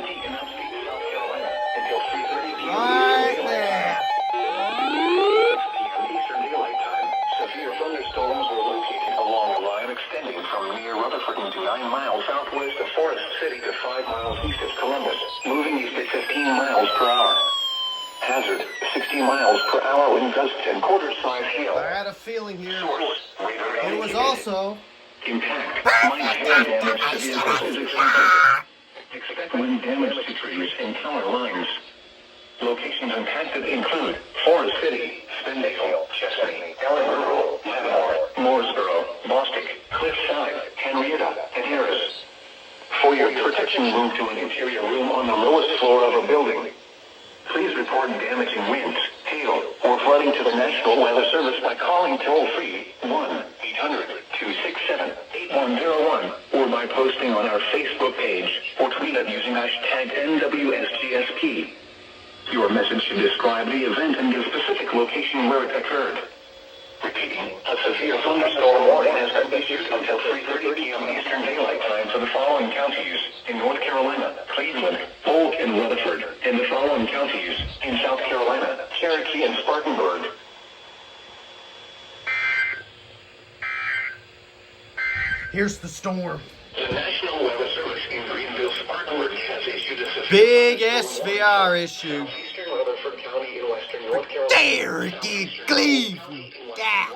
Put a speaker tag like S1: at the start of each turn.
S1: plenty in upstate South Carolina until 3:30 p.m.
S2: Right there.
S1: Eastern Daylight Time. Severe thunderstorms were located along a line extending from near Rutherford to 9 miles southwest of Forest City to 5 miles east of Columbus, moving east at 15 miles per hour. Hazard, 60 miles per hour wind gusts and quarter-size hail.
S2: I had a feeling here.
S1: Source, radar
S2: It was
S1: indicated.
S2: also.
S1: Impact, minor hail damage to vehicles is expected. Expect wind damage to trees and power lines. Locations impacted include Forest City, Spindale, Chesapeake, Ellenboro, Leavenworth, Mooresboro, Bostic, Cliffside, Henrietta, and Harris. For your protection, move to an interior room on the lowest floor of a building. Please report damaging winds, hail, or flooding to the National Weather Service by calling toll-free 1-800-267-8101 or by posting on our Facebook page or tweet it using hashtag NWSGSP. Your message should describe the event and the specific location where it occurred. Repeating, a severe thunderstorm warning has been issued until 3:30 p.m. Eastern Daylight Time for the following counties in North Carolina, Cleveland, Polk, and Rutherford, and the following counties in South Carolina, Cherokee, and Spartanburg.
S2: Here's the storm.
S1: The National Weather Service in Greenville, Spartanburg has issued a severe
S2: Big SVR issue.
S1: Eastern Rutherford County in western North Carolina.
S2: There it is, Cleveland. Yeah.